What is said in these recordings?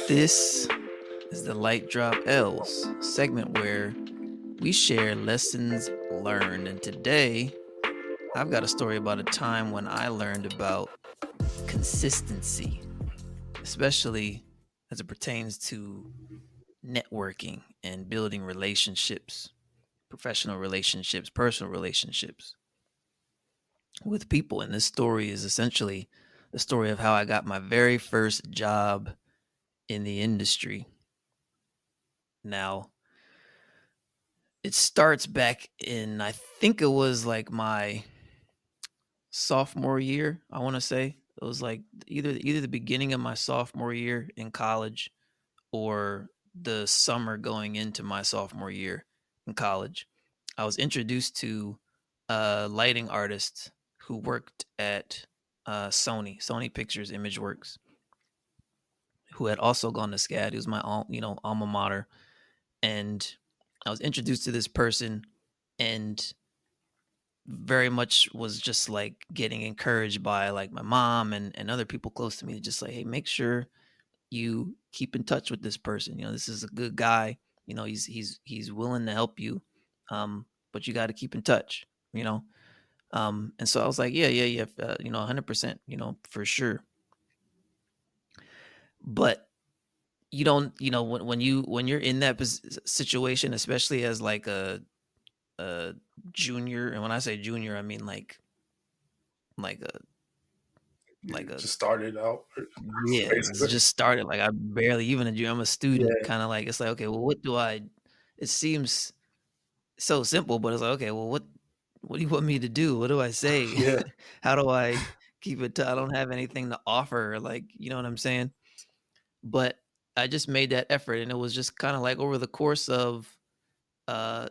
This is the Light Drop L's segment where we share lessons learned. And today, I've got a story about a time when I learned about consistency, especially as it pertains to networking and building relationships, professional relationships, personal relationships with people. And this story is essentially the story of how I got my very first job in the industry. Now, it starts back in, I think it was like my sophomore year, I want to say. It was like either the beginning of my sophomore year in college or the summer going into my sophomore year in college. I was introduced to a lighting artist who worked at Sony Pictures Image Works, who had also gone to SCAD. He was my alma mater, and I was introduced to this person, and very much was just like getting encouraged by like my mom and other people close to me, just like, hey, make sure you keep in touch with this person. This is a good guy. He's willing to help you, but you got to keep in touch. You know, and so I was like, yeah, 100%, for sure. But you don't, when you're in that situation, especially as like a junior, and when I say junior, I mean like a like You a just started out, yeah, it's basically. just started. Like I barely even a junior. I'm a student, Yeah, kind of like it's like, okay, well, what do I? It seems so simple, but it's like, okay, well, what do you want me to do? What do I say? yeah. How do I keep it? I don't have anything to offer. Like, you know what I'm saying? But I just made that effort, and it was just kind of like over the course of time,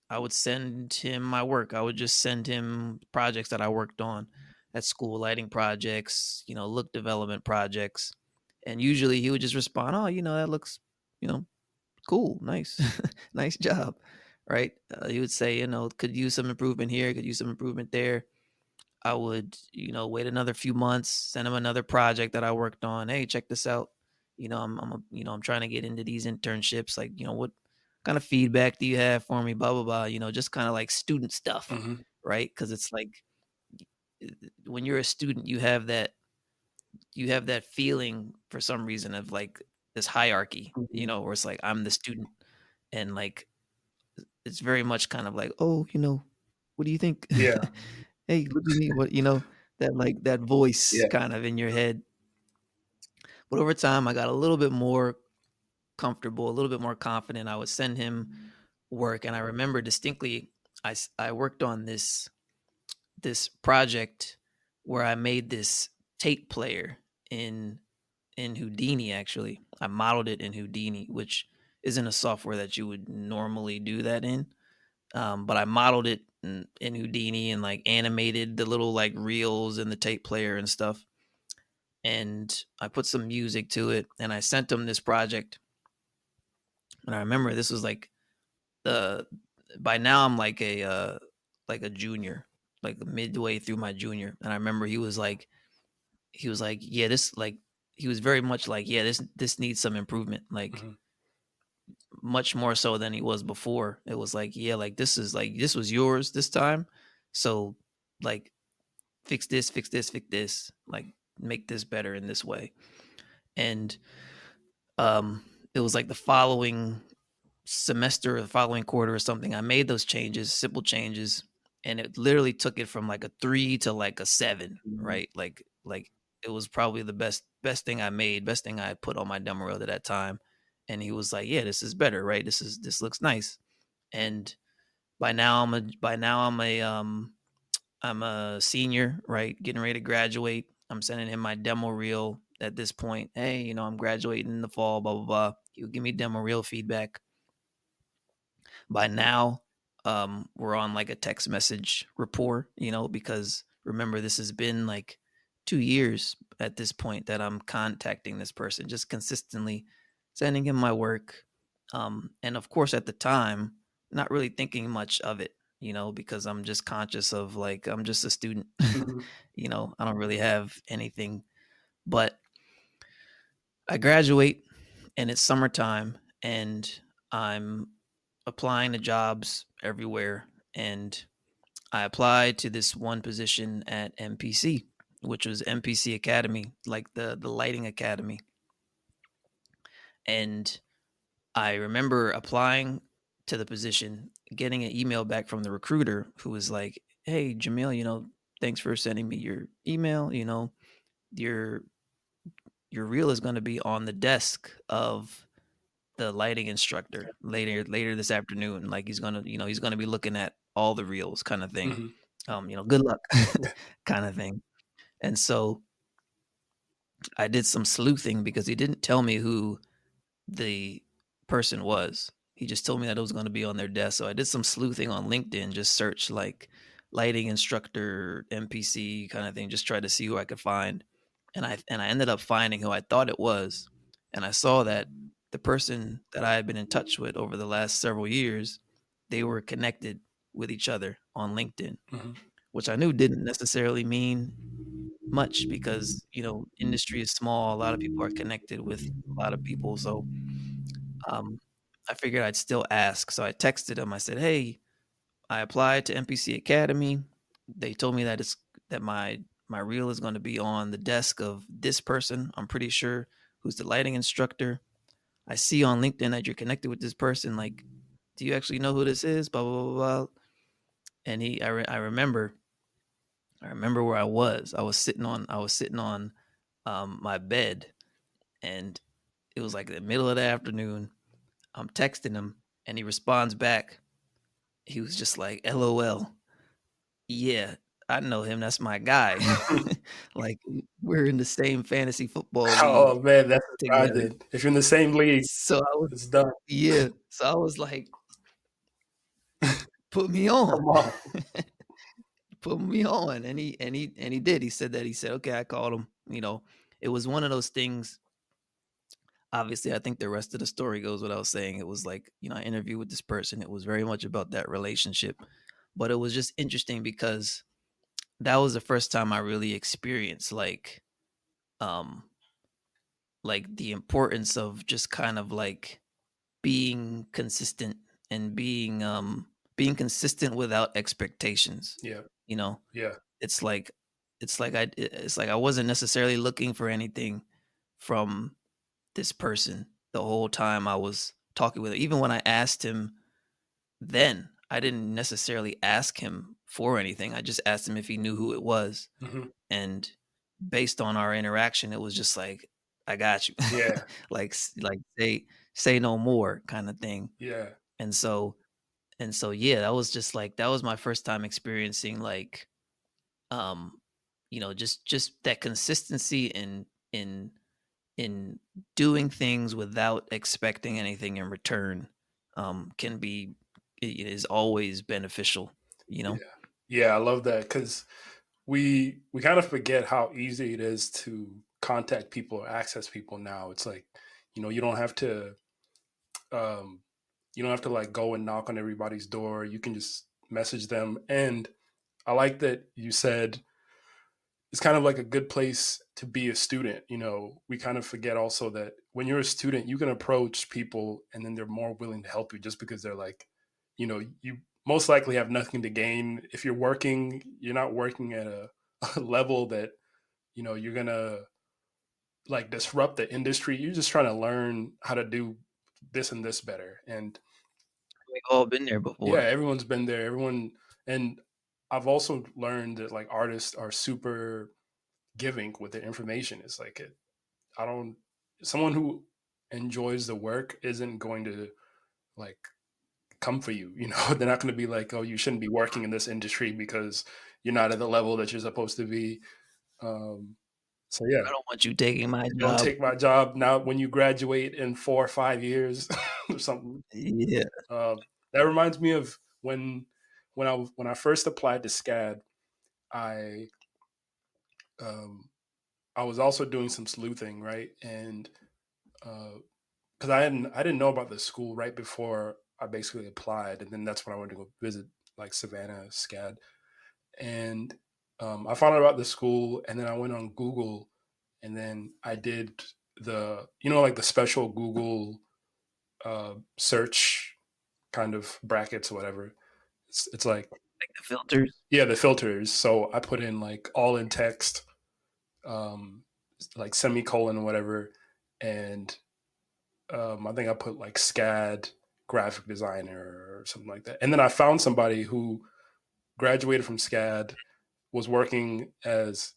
I would send him my work. I would just send him projects that I worked on at school, lighting projects, look development projects. And usually he would just respond, "Oh, that looks, you know, cool, nice, nice job." Right? He would say, could use some improvement here, could use some improvement there. I would, wait another few months, send him another project that I worked on. Hey, check this out. I'm trying to get into these internships. Like, what kind of feedback do you have for me? Blah blah blah. Just kind of like student stuff, Mhm. right? Because it's like when you're a student, you have that feeling for some reason of like this hierarchy, Mhm. where it's like I'm the student, and like it's very much kind of like, oh, what do you think? Yeah, Hey, look at me. What, that like that voice yeah. kind of in your head. But over time, I got a little bit more comfortable, a little bit more confident. I would send him work, and I remember distinctly, I worked on this project where I made this tape player in in Houdini. Actually, I modeled it in Houdini, which isn't a software that you would normally do that in. But I modeled it in Houdini and like animated the little like reels in the tape player and stuff. And I put some music to it, and I sent them this project. And I remember this was like the by now I'm like a junior, like midway through my junior. And I remember he was like, yeah, this like he was very much like, yeah, this needs some improvement, like Mhm. much more so than he was before. It was like, yeah, like this was yours this time. So like fix this, like make this better in this way. And it was like the following semester or the following quarter or something, I made those changes, simple changes, and it literally took it from like a 3 to like a 7, Mhm. right? Like it was probably the best thing I made, best thing I put on my demo reel at that time. And he was like, "Yeah, this is better, right? This looks nice." And by now I'm a senior, right? Getting ready to graduate. I'm sending him my demo reel at this point. Hey, I'm graduating in the fall, blah blah blah. He'll give me demo reel feedback. By now, we're on like a text message rapport, because remember, this has been like 2 years at this point that I'm contacting this person, just consistently sending him my work. And of course, at the time, not really thinking much of it, because I'm just conscious of like, I'm just a student, Mhm. I don't really have anything. But I graduate and it's summertime and I'm applying to jobs everywhere. And I applied to this one position at MPC, which was MPC Academy, like the lighting academy. And I remember applying to the position, getting an email back from the recruiter who was like, "Hey, Jamil, thanks for sending me your email. Your your reel is going to be on the desk of the lighting instructor later this afternoon. Like he's gonna be looking at all the reels, kind of thing. Hmm. Good luck, Yeah. kind of thing." And so I did some sleuthing because he didn't tell me who the person was. He just told me that it was going to be on their desk. So I did some sleuthing on LinkedIn, just search like lighting instructor, MPC kind of thing, just tried to see who I could find. And I ended up finding who I thought it was. And I saw that the person that I had been in touch with over the last several years, they were connected with each other on LinkedIn, Hmm. which I knew didn't necessarily mean much because, industry is small. A lot of people are connected with a lot of people. So um, I figured I'd still ask. So I texted him. I said, "Hey, I applied to NPC Academy. They told me that my reel is going to be on the desk of this person. I'm pretty sure who's the lighting instructor. I see on LinkedIn that you're connected with this person. Like, do you actually know who this is? Blah blah blah blah." And I remember where I was. I was sitting on my bed, and it was like the middle of the afternoon. I'm texting him, and he responds back. He was just like, "LOL. Yeah, I know him. That's my guy." Like we're in the same fantasy football Oh league man, that's together. surprising. If you're in the same league, So I was, it's done. yeah. So I was like, "Put me on." Come on. Put me on. And he did. He said, "Okay, I called him." It was one of those things. Obviously, I think the rest of the story goes without saying. It was like, I interviewed with this person. It was very much about that relationship. But it was just interesting because that was the first time I really experienced um like the importance of just kind of like being consistent and being consistent without expectations. Yeah. You know, Yeah. it's like it's like I wasn't necessarily looking for anything from this person the whole time I was talking with him. Even when I asked him then, I didn't necessarily ask him for anything. I just asked him if he knew who it was. Hmm. And based on our interaction, it was just like, "I got you." Yeah. Like say no more kind of thing. Yeah. And so yeah, that was my first time experiencing like um just that consistency in in doing things without expecting anything in return can be it is always beneficial, you know? Yeah. Yeah. I love that because we kind of forget how easy it is to contact people or access people now. It's like, you don't have to um like go and knock on everybody's door. You can just message them. And I like that you said it's kind of like a good place to be a student. We kind of forget also that when you're a student, you can approach people and then they're more willing to help you just because they're like, you most likely have nothing to gain. If you're working, you're not working at a level that, you're going to like disrupt the industry. You're just trying to learn how to do this and this better. And We've all been there yeah, before. everyone's been there. And I've also learned that like artists are super giving with their information. It's like I don't someone who enjoys the work isn't going to like come for you. They're not going to be like, oh, you shouldn't be working in this industry because you're not at the level that you're supposed to be. Um, so yeah, I don't want you taking my don't job. take my job now. When you graduate in 4 or 5 years or something, Yeah. uh, that reminds me of when I first applied to SCAD. I um, I was also doing some sleuthing, right? And because I didn't know about the school right before I basically applied, and then that's when I went to go visit like Savannah SCAD, and I found out about the school, and then I went on Google, and then I did. the like the special Google search kind of brackets or whatever. It's like, Like the filters. yeah, the filters. So I put in like all in text, um, like semicolon or whatever, and I think I put like SCAD graphic designer or something like that. And then I found somebody who graduated from SCAD, was working as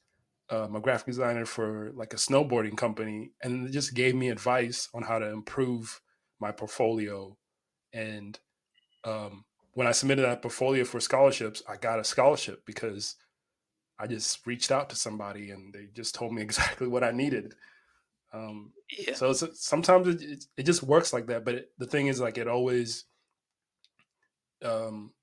a graphic designer for like a snowboarding company, and it just gave me advice on how to improve my portfolio. And um, when I submitted that portfolio for scholarships, I got a scholarship because I just reached out to somebody and they just told me exactly what I needed. Um, Yeah. so sometimes it just works like that. But the thing is, like, it always, um,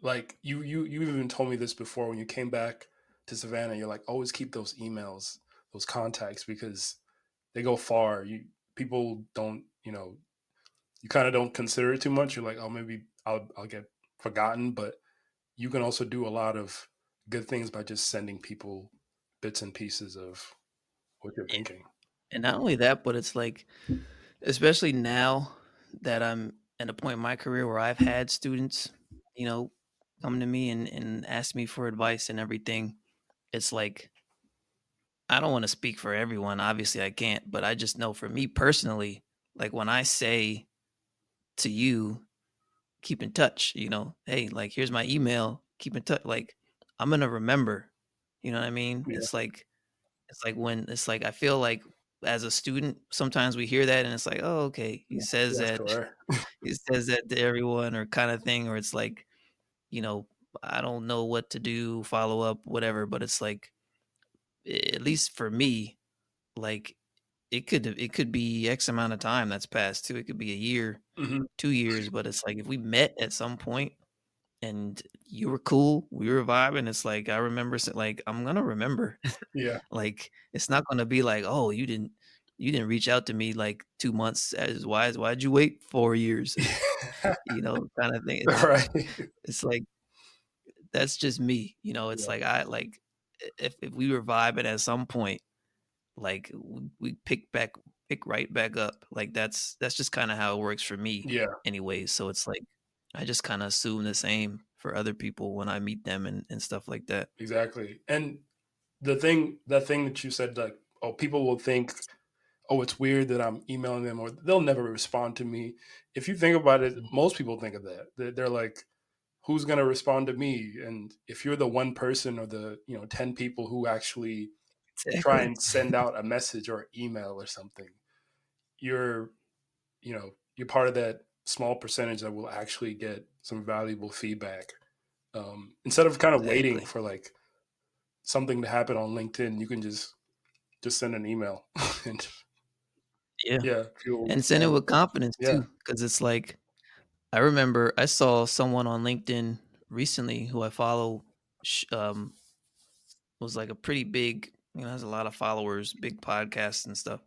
like you even told me this before when you came back to Savannah. You're like, always keep those emails, those contacts, because they go far. People don't, you kind of don't consider it too much. You're like, oh, maybe I'll get forgotten, but you can also do a lot of good things by just sending people bits and pieces of what you're Yeah. thinking. And not only that, but it's like, especially now that I'm at a point in my career where I've had students, you know, come to me and ask me for advice and everything. It's like, I don't want to speak for everyone. Obviously, I can't, but I just know for me personally, like when I say to you, keep in touch, hey, like, here's my email, keep in touch. Like, I'm going to remember, you know what I mean? Yeah, It's like I feel like as a student, sometimes we hear that and it's like, "Oh, okay. He says yeah, that sure. he says that to everyone," or kind of thing, or it's like, you know, I don't know what to do, follow up, whatever, but it's like at least for me, like it could be X amount of time that's passed too. It could be a year, Hmm. 2 years, but it's like if we met at some point and you were cool, we were vibing, it's like I remember like I'm gonna remember. Yeah. Like, it's not gonna be like, "Oh, you didn't reach out to me, like, 2 months, as why'd you wait 4 years?" Kinda thing. All It's right. it's like, that's just me, it's Yeah. like, if we were vibing at some point, like, we pick right back up, like, that's just kinda how it works for me Yeah. anyways, so it's like, I just kinda assume the same for other people when I meet them and stuff like that. Exactly. And that thing that you said, like, oh, people will think, oh, it's weird that I'm emailing them, or they'll never respond to me. If you think about it, Mhm. most people think of that. They're like, who's going to respond to me? And if you're the one person or the 10 people who actually try Exactly. and send out a message or email or something, you're you're part of that small percentage that will actually get some valuable feedback. Instead of kind of waiting Exactly. for like something to happen on LinkedIn, you can just send an email and Yeah. yeah, people will And send it respond. with confidence Yeah. too, because it's like I remember I saw someone on LinkedIn recently who I follow, was like a pretty big, has a lot of followers, big podcasts and stuff.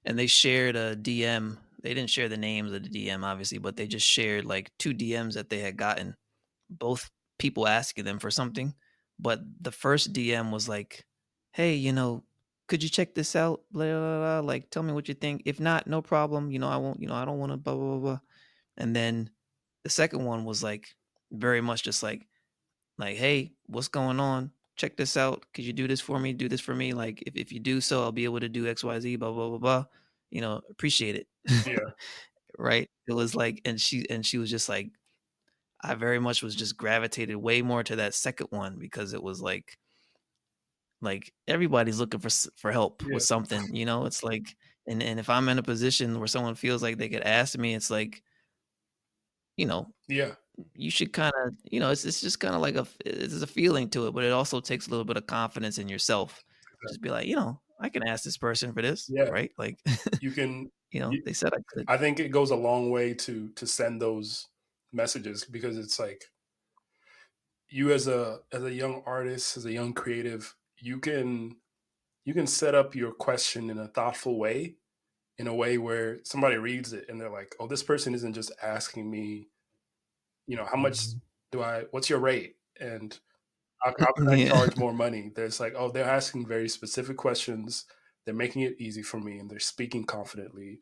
And they shared a DM. They didn't share the names of the DM, obviously, but they just shared like two DMs that they had gotten, both people asking them for something. But the first DM was like, "Hey, could you check this out? Blah, blah, blah. Like, tell me what you think. If not, no problem. I won't, I don't want to, blah, blah, blah, blah." And then the second one was like very much just like, "Hey, what's going on? Check this out. Could you do this for me? Do this for me. Like, if you do so, I'll be able to do XYZ, blah, blah, blah, blah. Appreciate it." Yeah. Right? It was like, and she was just like, I very much was just gravitated way more to that second one because it was like everybody's looking for help with Yeah. something, It's like, and if I'm in a position where someone feels like they could ask me, it's like, you know, Yeah. you should kinda, it's just kinda like there's a feeling to it, but it also takes a little bit of confidence in yourself. Just be like, "I can ask this person for this, Yeah. right?" Like, You can you, they said I could. I think it goes a long way to send those messages, because it's like, you as a young artist, as a young creative, you can set up your question in a thoughtful way, in a way where somebody reads it and they're like, oh, this person isn't just asking me, how much what's your rate, and how can I Yeah. charge more money. There's like, oh, they're asking very specific questions. they're making it easy for me, and they're speaking confidently.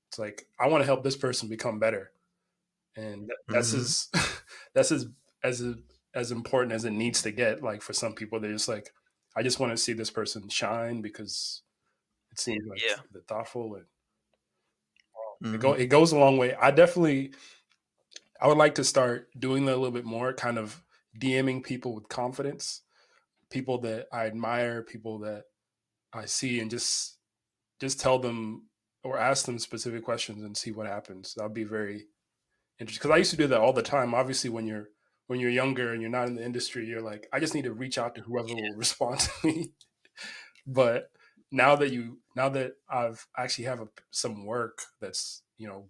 It's like I want to help this person become better, and that's Mhm. as that's as as important as it needs to get. Like for some people, they're just like, I just want to see this person shine because it seems like Yeah. they're thoughtful, and Mhm. it goes a long way. I would like to start doing that a little bit more, kind of DMing people with confidence, people that I admire, people that I see, and just tell them or ask them specific questions and see what happens. That'll be very interesting because I used to do that all the time. Obviously, when you're younger and you're not in the industry, you're like, I just need to reach out to whoever will respond to me. But now that I've actually have some work that's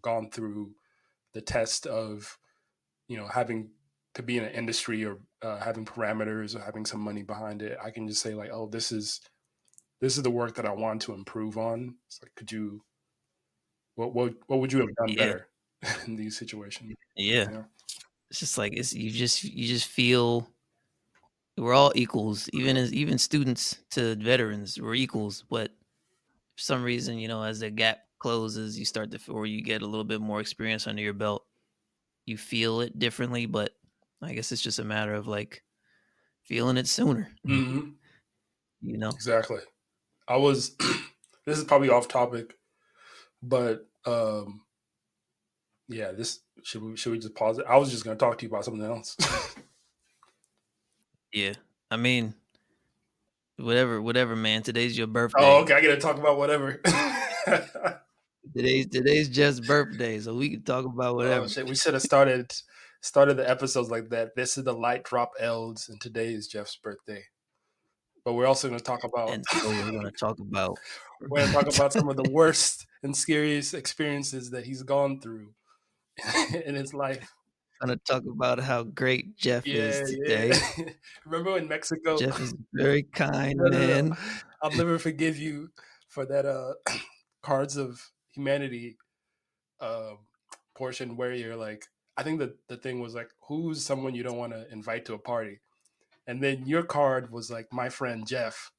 gone through the test of having to be in an industry or having parameters or having some money behind it, I can just say like, oh, this is the work that I want to improve on. It's like, could you what would you have done Yeah. better in these situations? Yeah. Yeah. It's just like it's you just feel we're all equals, even students to veterans, we're equals, but for some reason, as the gap closes, you start to or you get a little bit more experience under your belt, you feel it differently, but I guess it's just a matter of like feeling it sooner, Hmm. you know? Exactly. I was. This is probably off topic, but yeah. This should we just pause it? I was just going to talk to you about something else. Yeah. I mean, whatever, man. Today's your Oh, birthday. okay. I got to talk about whatever. Today's Jeff's birthday, so we can talk about Oh whatever. shit! We should have started the episodes like that. This is the light drop Elds, and today is Jeff's birthday. But we're also going to talk about And so we're gonna talk about we're going to talk about some of the worst and scariest experiences that he's gone through in his life. gonna talk about how great Jeff is Yeah, yeah. today. Remember in Mexico? Jeff is a very kind No, no, no. man. I'll never forgive you for that Cards of Humanity um portion where you're like, I think that the thing was like, who's someone you don't want to invite to a party? And then your card was like my friend Jeff.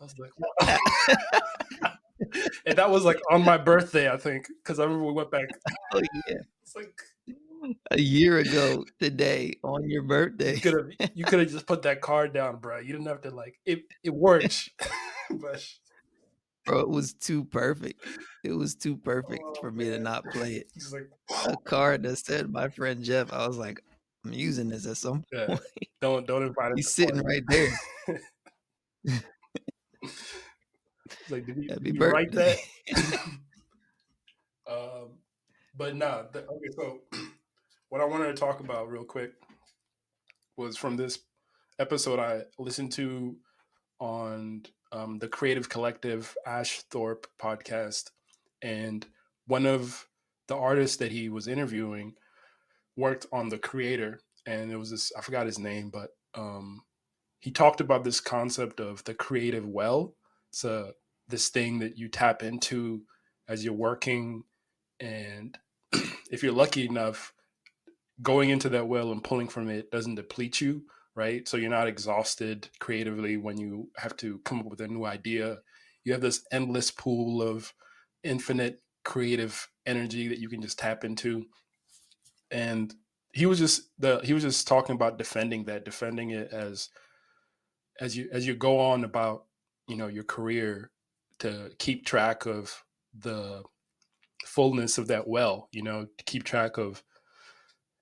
I was like, wow. And that was like on my birthday, I think, because I remember we went back. Oh, yeah. It's like A year ago today on your you birthday. could have you could have just put that card down, bro. You didn't have to like it. It works, but Bro, it was too perfect. It was too perfect oh for me to man, not play it. he's like, A card that said "My friend Jeff." I was like, "I'm using this at some yeah, point." don't invite him He's to sitting right there. party. It's like, Happy did you write birthday. that? um, but nah. Okay, so what I wanted to talk about real quick was from this episode I listened to on the Creative Collective Ash Thorpe podcast, and one of the artists that he was interviewing worked on The Creator, and it was this, I forgot his name, but he talked about this concept of the creative well. So this thing that you tap into as you're working, and if you're lucky enough, going into that well and pulling from it doesn't deplete you, right? So you're not exhausted creatively when you have to come up with a new idea. You have this endless pool of infinite creative energy that you can just tap into. And he was just talking about defending it as you go on about your career, to keep track of the fullness of that well, to keep track of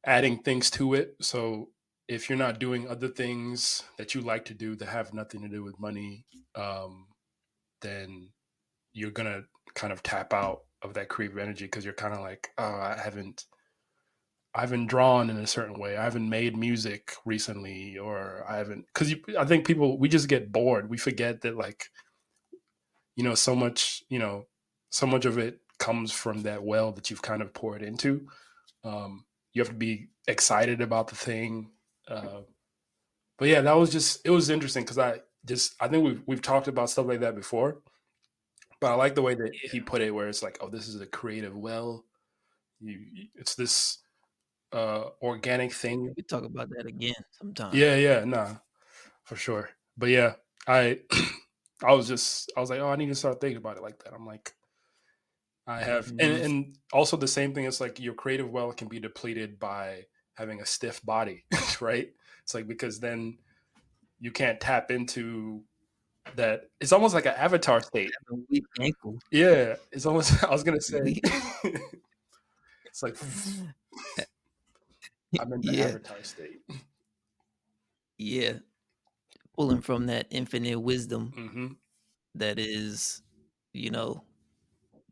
adding things to it. So if you're not doing other things that you like to do that have nothing to do with money, um, then you're gonna kind of tap out of that creative energy because you're kind of like, oh, I haven't drawn in a certain way. I haven't made music recently, or I haven't, because I think people, we just get bored. We forget that, like, you know, so much, you know, so much of it comes from that well that you've kind of poured into. You have to be excited about the thing. Uh, but yeah, that was just, it was interesting because I think we've talked about stuff like that before, but I like the way that Yeah, he put it, where it's like, oh, this is a creative well. It's this organic thing. we talk about that again sometime. Yeah, yeah, nah, for sure. But yeah, I I was like, oh, I need to start thinking about it like that. I'm like, I have, Mhm. and also the same thing is like your creative well can be depleted by having a stiff body, right? It's like because then you can't tap into that. It's almost like an avatar state. A weak ankle. Yeah, it's almost. I was gonna say, We it's like I'm in the Yeah, avatar state. yeah. Pulling from that infinite wisdom Hmm. that is, you know,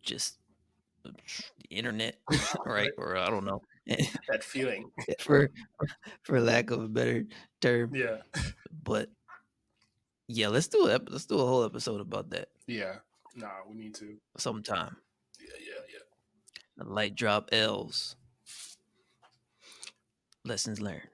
just the internet, right? Right, Or I don't know. that feeling. For for lack of a better term. Yeah, But yeah, let's do a whole episode about that yeah. Nah, we need to. sometime. Yeah, yeah, yeah. The light drop L's, lessons learned.